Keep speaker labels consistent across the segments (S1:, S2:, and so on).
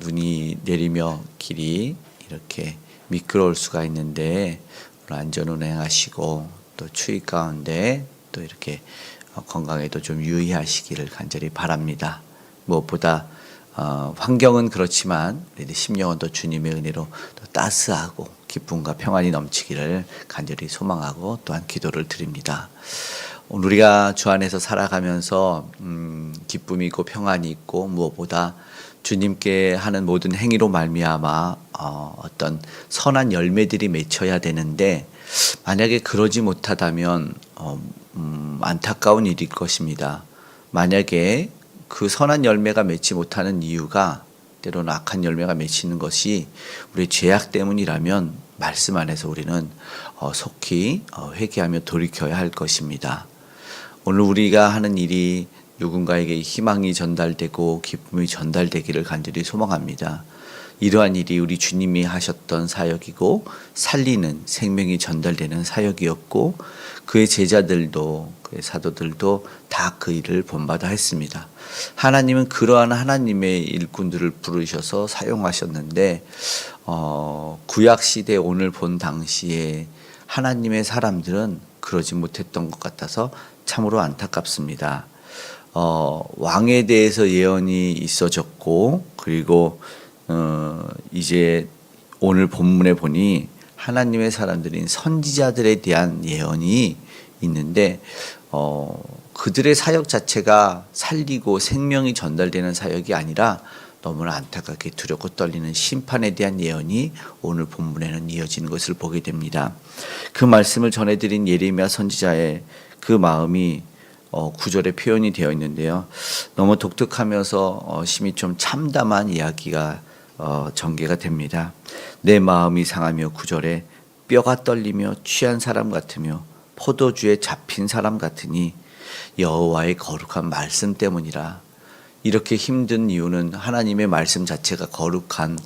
S1: 눈이 내리며 길이 이렇게 미끄러울 수가 있는데 오늘 안전 운행하시고 또 추위 가운데 또 이렇게 건강에도 좀 유의하시기를 간절히 바랍니다. 무엇보다 환경은 그렇지만 우리 심령은 주님의 은혜로 또 따스하고 기쁨과 평안이 넘치기를 간절히 소망하고 또한 기도를 드립니다. 오늘 우리가 주 안에서 살아가면서 기쁨이 있고 평안이 있고 무엇보다 주님께 하는 모든 행위로 말미암아 어떤 선한 열매들이 맺혀야 되는데 만약에 그러지 못하다면 안타까운 일일 것입니다. 만약에 그 선한 열매가 맺지 못하는 이유가 때로는 악한 열매가 맺히는 것이 우리의 죄악 때문이라면 말씀 안에서 우리는 속히 회개하며 돌이켜야 할 것입니다. 오늘 우리가 하는 일이 누군가에게 희망이 전달되고 기쁨이 전달되기를 간절히 소망합니다. 이러한 일이 우리 주님이 하셨던 사역이고 살리는 생명이 전달되는 사역이었고 그의 제자들도 그의 사도들도 다 그 일을 본받아 했습니다. 하나님은 그러한 하나님의 일꾼들을 부르셔서 사용하셨는데 구약 시대 오늘 본 당시에 하나님의 사람들은 그러지 못했던 것 같아서 참으로 안타깝습니다. 왕에 대해서 예언이 있어졌고 그리고 이제 오늘 본문에 보니 하나님의 사람들인 선지자들에 대한 예언이 있는데 그들의 사역 자체가 살리고 생명이 전달되는 사역이 아니라 너무나 안타깝게 두렵고 떨리는 심판에 대한 예언이 오늘 본문에는 이어지는 것을 보게 됩니다. 그 말씀을 전해드린 예레미야 선지자의 그 마음이 9절에 표현이 되어 있는데요. 너무 독특하면서 심히 좀 참담한 이야기가 전개가 됩니다. 내 마음이 상하며 9절에 뼈가 떨리며 취한 사람 같으며 포도주에 잡힌 사람 같으니 여호와의 거룩한 말씀 때문이라. 이렇게 힘든 이유는 하나님의 말씀 자체가 거룩한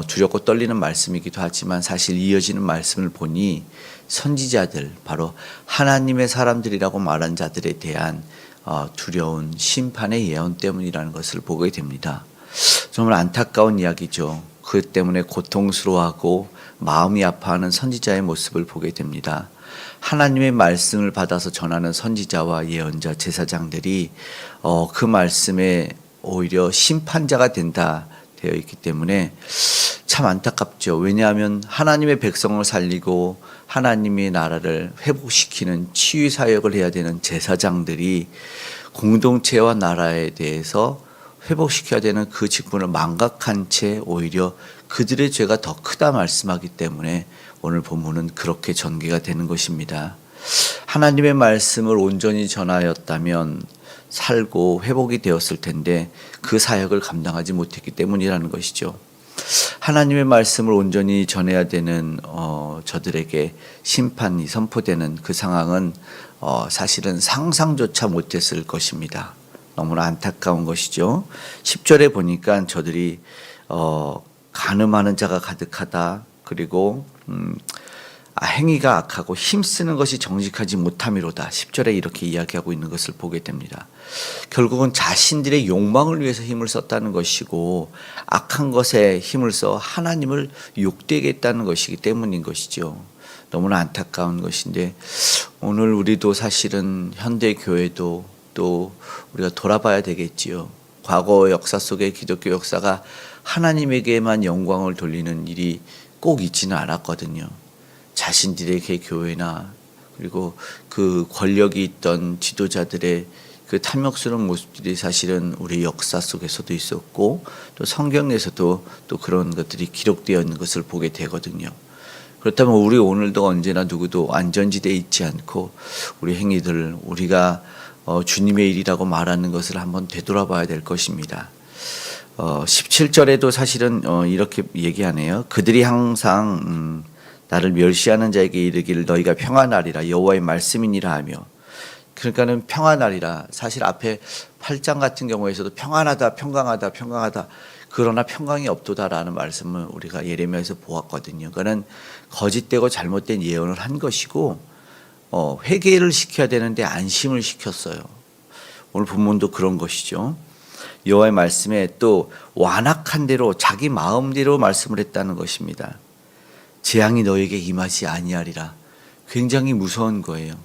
S1: 두렵고 떨리는 말씀이기도 하지만 사실 이어지는 말씀을 보니 선지자들 바로 하나님의 사람들이라고 말한 자들에 대한 두려운 심판의 예언 때문이라는 것을 보게 됩니다. 정말 안타까운 이야기죠. 그 때문에 고통스러워하고 마음이 아파하는 선지자의 모습을 보게 됩니다. 하나님의 말씀을 받아서 전하는 선지자와 예언자, 제사장들이 그 말씀에 오히려 심판자가 된다 되어 있기 때문에 참 안타깝죠. 왜냐하면 하나님의 백성을 살리고 하나님의 나라를 회복시키는 치유 사역을 해야 되는 제사장들이 공동체와 나라에 대해서 회복시켜야 되는 그 직분을 망각한 채 오히려 그들의 죄가 더 크다 말씀하기 때문에 오늘 본문은 그렇게 전개가 되는 것입니다. 하나님의 말씀을 온전히 전하였다면 살고 회복이 되었을 텐데 그 사역을 감당하지 못했기 때문이라는 것이죠. 하나님의 말씀을 온전히 전해야 되는 저들에게 심판이 선포되는 그 상황은 사실은 상상조차 못했을 것입니다. 너무나 안타까운 것이죠. 10절에 보니까 저들이 간음하는 자가 가득하다. 그리고 행위가 악하고 힘쓰는 것이 정직하지 못함이로다. 10절에 이렇게 이야기하고 있는 것을 보게 됩니다. 결국은 자신들의 욕망을 위해서 힘을 썼다는 것이고 악한 것에 힘을 써 하나님을 욕되게 했다는 것이기 때문인 것이죠. 너무나 안타까운 것인데 오늘 우리도 사실은 현대 교회도 또 우리가 돌아봐야 되겠지요. 과거 역사 속에 기독교 역사가 하나님에게만 영광을 돌리는 일이 꼭 있지는 않았거든요. 자신들의 교회나 그리고 그 권력이 있던 지도자들의 그 탐욕스러운 모습들이 사실은 우리 역사 속에서도 있었고 또 성경에서도 또 그런 것들이 기록되어 있는 것을 보게 되거든요. 그렇다면 우리 오늘도 언제나 누구도 안전지대에 있지 않고 우리 행위들 우리가 주님의 일이라고 말하는 것을 한번 되돌아봐야 될 것입니다. 17절에도 사실은 이렇게 얘기하네요. 그들이 항상 나를 멸시하는 자에게 이르기를 너희가 평안하리라 여호와의 말씀이니라 하며 그러니까는 평안하리라. 사실 앞에 8장 같은 경우에서도 평안하다 평강하다 평강하다 그러나 평강이 없도다라는 말씀을 우리가 예레미야에서 보았거든요. 그거는 거짓되고 잘못된 예언을 한 것이고 회개를 시켜야 되는데 안심을 시켰어요. 오늘 본문도 그런 것이죠. 여호와의 말씀에 또 완악한 대로 자기 마음대로 말씀을 했다는 것입니다. 재앙이 너에게 임하지 아니하리라. 굉장히 무서운 거예요.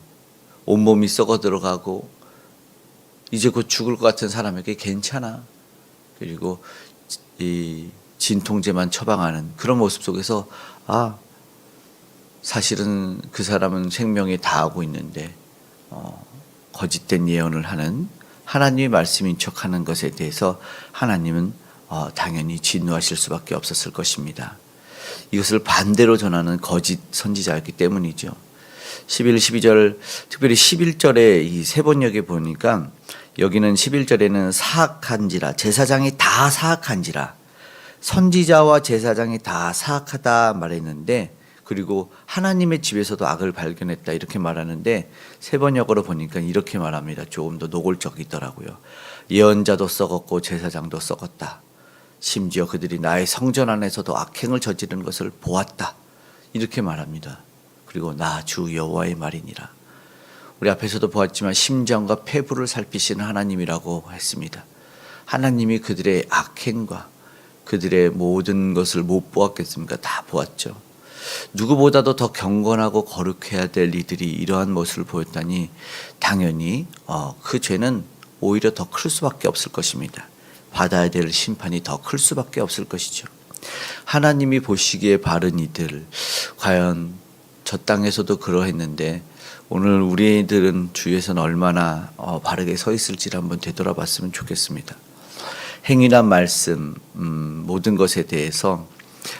S1: 온몸이 썩어 들어가고 이제 곧 죽을 것 같은 사람에게 괜찮아. 그리고 이 진통제만 처방하는 그런 모습 속에서 사실은 그 사람은 생명에 다하고 있는데 거짓된 예언을 하는 하나님의 말씀인 척하는 것에 대해서 하나님은 당연히 진노하실 수밖에 없었을 것입니다. 이것을 반대로 전하는 거짓 선지자였기 때문이죠. 11, 12절, 특별히 11절에 이 세 번역에 보니까 여기는 11절에는 사악한지라, 제사장이 다 사악한지라, 선지자와 제사장이 다 사악하다 말했는데, 그리고 하나님의 집에서도 악을 발견했다 이렇게 말하는데 세 번역으로 보니까 이렇게 말합니다. 조금 더 노골적이더라고요. 예언자도 썩었고 제사장도 썩었다. 심지어 그들이 나의 성전 안에서도 악행을 저지르는 것을 보았다. 이렇게 말합니다. 그리고 나 주 여호와의 말이니라. 우리 앞에서도 보았지만 심정과 폐부를 살피시는 하나님이라고 했습니다. 하나님이 그들의 악행과 그들의 모든 것을 못 보았겠습니까? 다 보았죠. 누구보다도 더 경건하고 거룩해야 될 이들이 이러한 모습을 보였다니 당연히 그 죄는 오히려 더 클 수밖에 없을 것입니다. 받아야 될 심판이 더 클 수밖에 없을 것이죠. 하나님이 보시기에 바른 이들, 과연 저 땅에서도 그러했는데 오늘 우리들은 주위에서는 얼마나 바르게 서 있을지를 한번 되돌아봤으면 좋겠습니다. 행위나 말씀, 모든 것에 대해서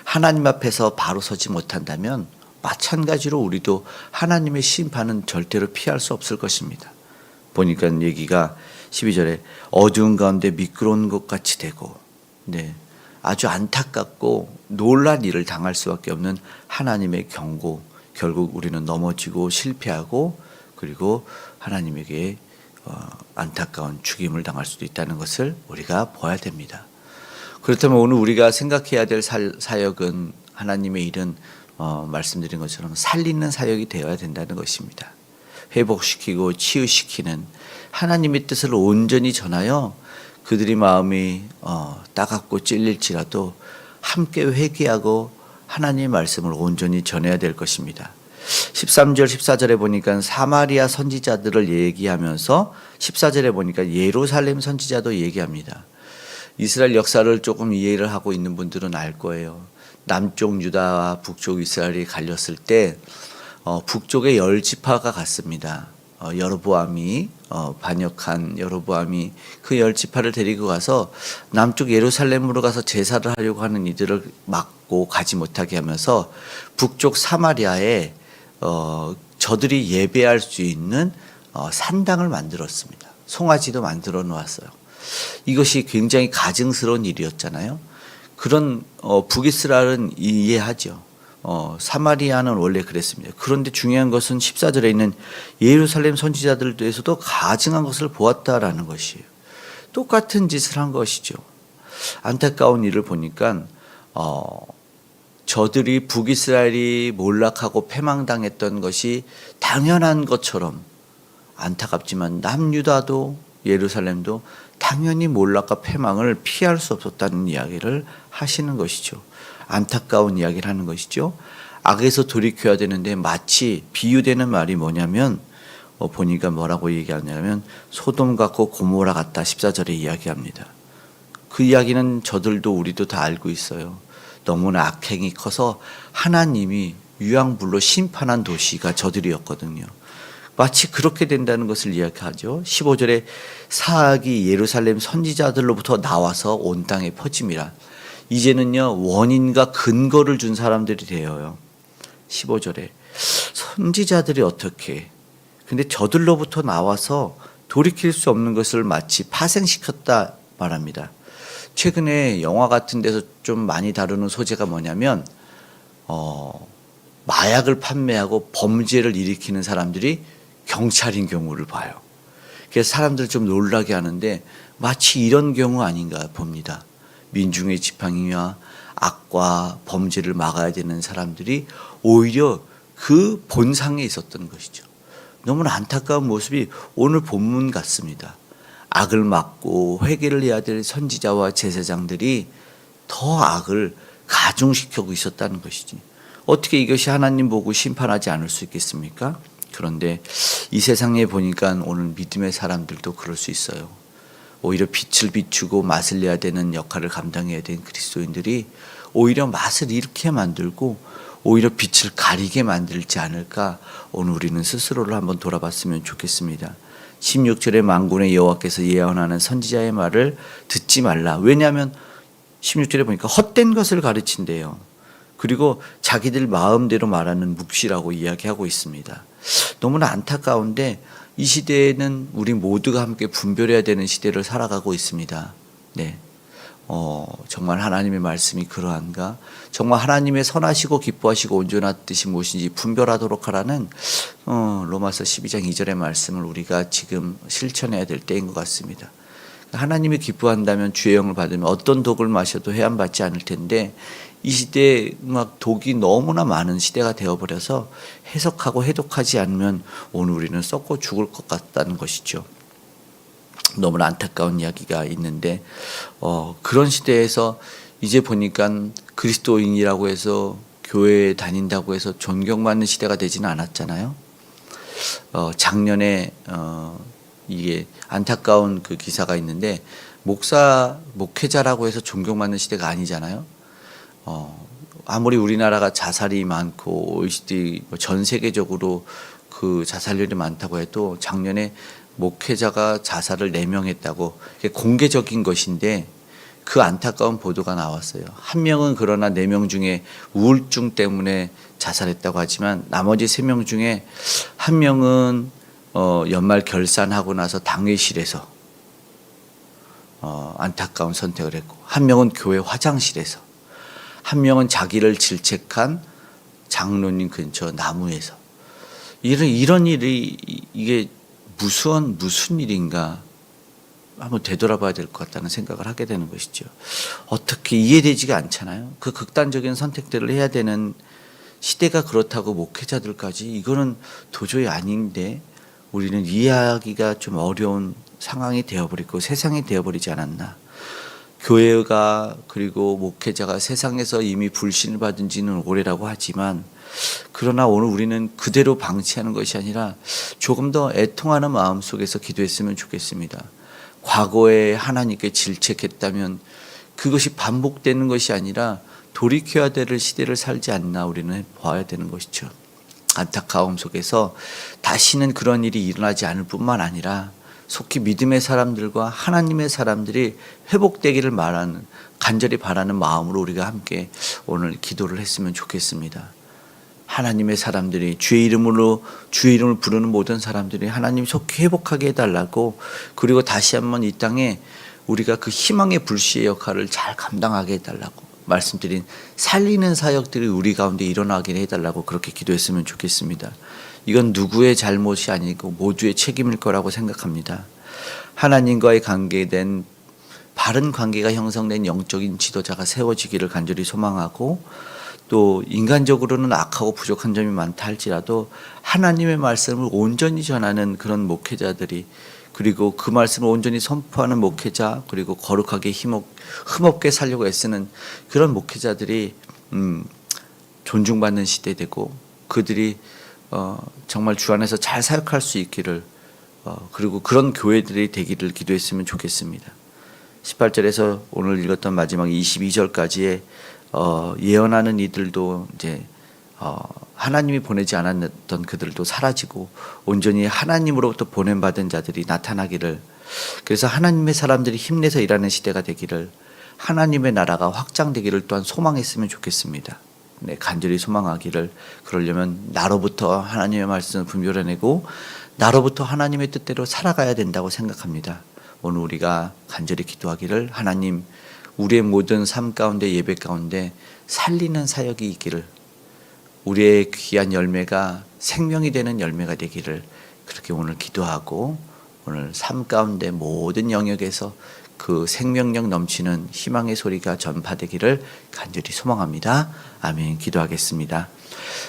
S1: 하나님 앞에서 바로 서지 못한다면 마찬가지로 우리도 하나님의 심판은 절대로 피할 수 없을 것입니다. 보니까 얘기가 12절에 어두운 가운데 미끄러운 것 같이 되고, 아주 안타깝고 놀란 일을 당할 수밖에 없는 하나님의 경고, 결국 우리는 넘어지고 실패하고 그리고 하나님에게 안타까운 죽임을 당할 수도 있다는 것을 우리가 봐야 됩니다. 그렇다면 오늘 우리가 생각해야 될 사역은 하나님의 일은 말씀드린 것처럼 살리는 사역이 되어야 된다는 것입니다. 회복시키고 치유시키는 하나님의 뜻을 온전히 전하여 그들의 마음이 따갑고 찔릴지라도 함께 회개하고 하나님의 말씀을 온전히 전해야 될 것입니다. 13절 14절에 보니까 사마리아 선지자들을 얘기하면서 14절에 보니까 예루살렘 선지자도 얘기합니다. 이스라엘 역사를 조금 이해를 하고 있는 분들은 알 거예요. 남쪽 유다와 북쪽 이스라엘이 갈렸을 때 북쪽의 10지파가 갔습니다. 여로보암이 반역한 여로보암이 그 10지파를 데리고 가서 남쪽 예루살렘으로 가서 제사를 하려고 하는 이들을 막고 가지 못하게 하면서 북쪽 사마리아에 저들이 예배할 수 있는 산당을 만들었습니다. 송아지도 만들어 놓았어요. 이것이 굉장히 가증스러운 일이었잖아요. 그런 북이스라엘은 이해하죠. 사마리아는 원래 그랬습니다. 그런데 중요한 것은 14절에 있는 예루살렘 선지자들에서도 가증한 것을 보았다라는 것이에요. 똑같은 짓을 한 것이죠. 안타까운 일을 보니까 저들이 북이스라엘이 몰락하고 패망당했던 것이 당연한 것처럼 안타깝지만 남유다도 예루살렘도 당연히 몰락과 패망을 피할 수 없었다는 이야기를 하시는 것이죠. 안타까운 이야기를 하는 것이죠. 악에서 돌이켜야 되는데 마치 비유되는 말이 뭐냐면 보니까 뭐라고 얘기하냐면 소돔 같고 고모라 같다 14절에 이야기합니다. 그 이야기는 저들도 우리도 다 알고 있어요. 너무나 악행이 커서 하나님이 유황불로 심판한 도시가 저들이었거든요. 마치 그렇게 된다는 것을 이야기하죠. 15절에 사악이 예루살렘 선지자들로부터 나와서 온 땅에 퍼짐이라. 이제는요 원인과 근거를 준 사람들이 되어요. 15절에 선지자들이 어떻게 근데 저들로부터 나와서 돌이킬 수 없는 것을 마치 파생시켰다 말합니다. 최근에 영화 같은 데서 좀 많이 다루는 소재가 뭐냐면 마약을 판매하고 범죄를 일으키는 사람들이 경찰인 경우를 봐요. 그래서 사람들 좀 놀라게 하는데 마치 이런 경우 아닌가 봅니다. 민중의 지팡이와 악과 범죄를 막아야 되는 사람들이 오히려 그 본상에 있었던 것이죠. 너무나 안타까운 모습이 오늘 본문 같습니다. 악을 막고 회개를 해야 될 선지자와 제사장들이 더 악을 가중시키고 있었다는 것이지. 어떻게 이것이 하나님 보고 심판하지 않을 수 있겠습니까? 그런데 이 세상에 보니까 오늘 믿음의 사람들도 그럴 수 있어요. 오히려 빛을 비추고 맛을 내야 되는 역할을 감당해야 되는 그리스도인들이 오히려 맛을 잃게 만들고 오히려 빛을 가리게 만들지 않을까. 오늘 우리는 스스로를 한번 돌아봤으면 좋겠습니다. 16절에 만군의 여호와께서 예언하는 선지자의 말을 듣지 말라. 왜냐하면 16절에 보니까 헛된 것을 가르친대요. 그리고 자기들 마음대로 말하는 묵시라고 이야기하고 있습니다. 너무나 안타까운데 이 시대에는 우리 모두가 함께 분별해야 되는 시대를 살아가고 있습니다. 네. 정말 하나님의 말씀이 그러한가? 정말 하나님의 선하시고 기뻐하시고 온전한 뜻이 무엇인지 분별하도록 하라는 로마서 12장 2절의 말씀을 우리가 지금 실천해야 될 때인 것 같습니다. 하나님이 기뻐한다면 주의 영을 받으면 어떤 독을 마셔도 해함받지 않을 텐데 이 시대에 막 독이 너무나 많은 시대가 되어버려서 해석하고 해독하지 않으면 오늘 우리는 썩고 죽을 것 같다는 것이죠. 너무나 안타까운 이야기가 있는데 그런 시대에서 이제 보니까 그리스도인이라고 해서 교회에 다닌다고 해서 존경받는 시대가 되지는 않았잖아요. 작년에 이게 안타까운 그 기사가 있는데 목회자라고 해서 존경받는 시대가 아니잖아요. 아무리 우리나라가 자살이 많고 OECD 전 세계적으로 그 자살률이 많다고 해도 작년에 목회자가 자살을 4명 했다고 공개적인 것인데 그 안타까운 보도가 나왔어요. 한 명은 그러나 4명 중에 우울증 때문에 자살했다고 하지만 나머지 3명 중에 한 명은 연말 결산하고 나서 당회실에서 안타까운 선택을 했고 한 명은 교회 화장실에서 한 명은 자기를 질책한 장로님 근처 나무에서 이런 일이 이게 무슨 일인가 한번 되돌아봐야 될 것 같다는 생각을 하게 되는 것이죠. 어떻게 이해되지가 않잖아요. 그 극단적인 선택들을 해야 되는 시대가 그렇다고 목회자들까지 이거는 도저히 아닌데 우리는 이해하기가 좀 어려운 상황이 되어버리고 세상이 되어버리지 않았나. 교회가 그리고 목회자가 세상에서 이미 불신을 받은 지는 오래라고 하지만 그러나 오늘 우리는 그대로 방치하는 것이 아니라 조금 더 애통하는 마음 속에서 기도했으면 좋겠습니다. 과거에 하나님께 질책했다면 그것이 반복되는 것이 아니라 돌이켜야 될 시대를 살지 않나 우리는 봐야 되는 것이죠. 안타까움 속에서 다시는 그런 일이 일어나지 않을 뿐만 아니라 속히 믿음의 사람들과 하나님의 사람들이 회복되기를 간절히 바라는 마음으로 우리가 함께 오늘 기도를 했으면 좋겠습니다. 하나님의 사람들이 주의 이름을 부르는 모든 사람들이 하나님 속히 회복하게 해달라고 그리고 다시 한번 이 땅에 우리가 그 희망의 불씨의 역할을 잘 감당하게 해달라고 말씀드린 살리는 사역들이 우리 가운데 일어나게 해달라고 그렇게 기도했으면 좋겠습니다. 이건 누구의 잘못이 아니고 모두의 책임일 거라고 생각합니다. 하나님과의 관계된 바른 관계가 형성된 영적인 지도자가 세워지기를 간절히 소망하고 또 인간적으로는 악하고 부족한 점이 많다 할지라도 하나님의 말씀을 온전히 전하는 그런 목회자들이 그리고 그 말씀을 온전히 선포하는 목회자 그리고 거룩하게 흠없게 살려고 애쓰는 그런 목회자들이 존중받는 시대 되고 그들이 정말 주 안에서 잘 사역할 수 있기를 그리고 그런 교회들이 되기를 기도했으면 좋겠습니다. 18절에서 오늘 읽었던 마지막 22절까지의 예언하는 이들도 이제 하나님이 보내지 않았던 그들도 사라지고 온전히 하나님으로부터 보냄받은 자들이 나타나기를 그래서 하나님의 사람들이 힘내서 일하는 시대가 되기를 하나님의 나라가 확장되기를 또한 소망했으면 좋겠습니다. 네, 간절히 소망하기를 그러려면 나로부터 하나님의 말씀을 분별해내고 나로부터 하나님의 뜻대로 살아가야 된다고 생각합니다. 오늘 우리가 간절히 기도하기를 하나님 우리의 모든 삶 가운데 예배 가운데 살리는 사역이 있기를 우리의 귀한 열매가 생명이 되는 열매가 되기를 그렇게 오늘 기도하고 오늘 삶 가운데 모든 영역에서 그 생명력 넘치는 희망의 소리가 전파되기를 간절히 소망합니다. 아멘. 기도하겠습니다.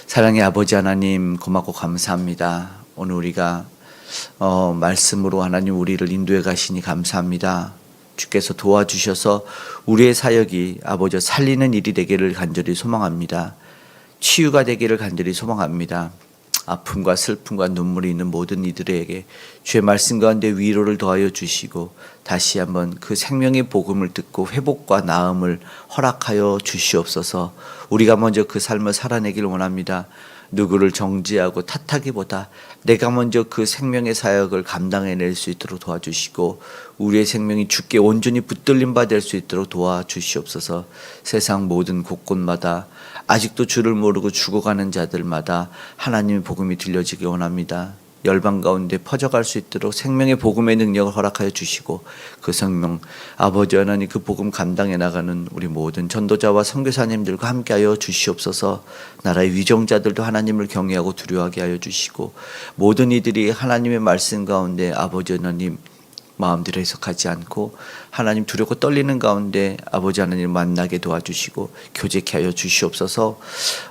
S1: 사랑의 아버지 하나님 고맙고 감사합니다. 오늘 우리가 말씀으로 하나님 우리를 인도해 가시니 감사합니다. 주께서 도와주셔서 우리의 사역이 아버지 살리는 일이 되기를 간절히 소망합니다. 치유가 되기를 간절히 소망합니다. 아픔과 슬픔과 눈물이 있는 모든 이들에게 주의 말씀 가운데 위로를 더하여 주시고 다시 한번 그 생명의 복음을 듣고 회복과 나음을 허락하여 주시옵소서. 우리가 먼저 그 삶을 살아내길 원합니다. 누구를 정죄하고 탓하기보다 내가 먼저 그 생명의 사역을 감당해낼 수 있도록 도와주시고 우리의 생명이 주께 온전히 붙들림 바 될 수 있도록 도와주시옵소서. 세상 모든 곳곳마다 아직도 주를 모르고 죽어가는 자들마다 하나님의 복음이 들려지기 원합니다. 열방 가운데 퍼져갈 수 있도록 생명의 복음의 능력을 허락하여 주시고 그 생명 아버지 하나님 그 복음 감당해 나가는 우리 모든 전도자와 선교사님들과 함께하여 주시옵소서. 나라의 위정자들도 하나님을 경외하고 두려워하게 하여 주시고 모든 이들이 하나님의 말씀 가운데 아버지 하나님 마음대로 해석하지 않고 하나님 두렵고 떨리는 가운데 아버지 하나님 만나게 도와주시고 교제케 하여 주시옵소서.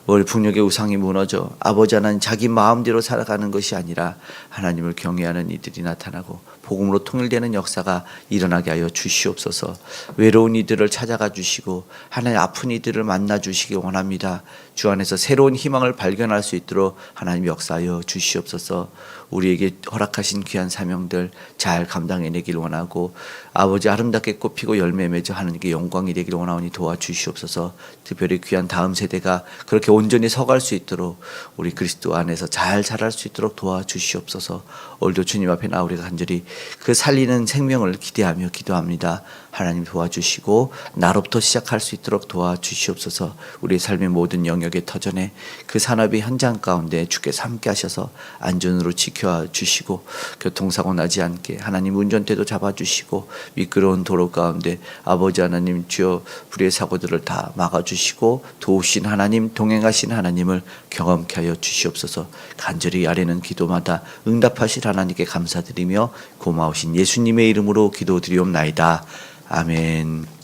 S1: 월 북녘의 우상이 무너져 아버지 하나님 자기 마음대로 살아가는 것이 아니라 하나님을 경외하는 이들이 나타나고 복음으로 통일되는 역사가 일어나게 하여 주시옵소서. 외로운 이들을 찾아가 주시고 하나님 아픈 이들을 만나 주시기 원합니다. 주 안에서 새로운 희망을 발견할 수 있도록 하나님 역사하여 주시옵소서. 우리에게 허락하신 귀한 사명들 잘 감당해내길 원하고 아버지 아름답게 꽃피고 열매 맺어 하나님께 영광이 되기를 원하오니 도와주시옵소서. 특별히 귀한 다음 세대가 그렇게 온전히 서갈 수 있도록 우리 그리스도 안에서 잘 자랄 수 있도록 도와주시옵소서. 오늘도 주님 앞에 나우리가 간절히 그 살리는 생명을 기대하며 기도합니다. 하나님 도와주시고 나로부터 시작할 수 있도록 도와주시옵소서. 우리의 삶의 모든 영역의 터전에 그 산업의 현장 가운데 주께서 함께 하셔서 안전으로 지켜주시고 교통사고 나지 않게 하나님 운전대도 잡아주시고 미끄러운 도로 가운데 아버지 하나님 주여 불의의 사고들을 다 막아주시고 도우신 하나님 동행하신 하나님을 경험케 하여 주시옵소서. 간절히 아뢰는 기도마다 응답하실 하나님께 감사드리며 고마우신 예수님의 이름으로 기도드리옵나이다. 아멘.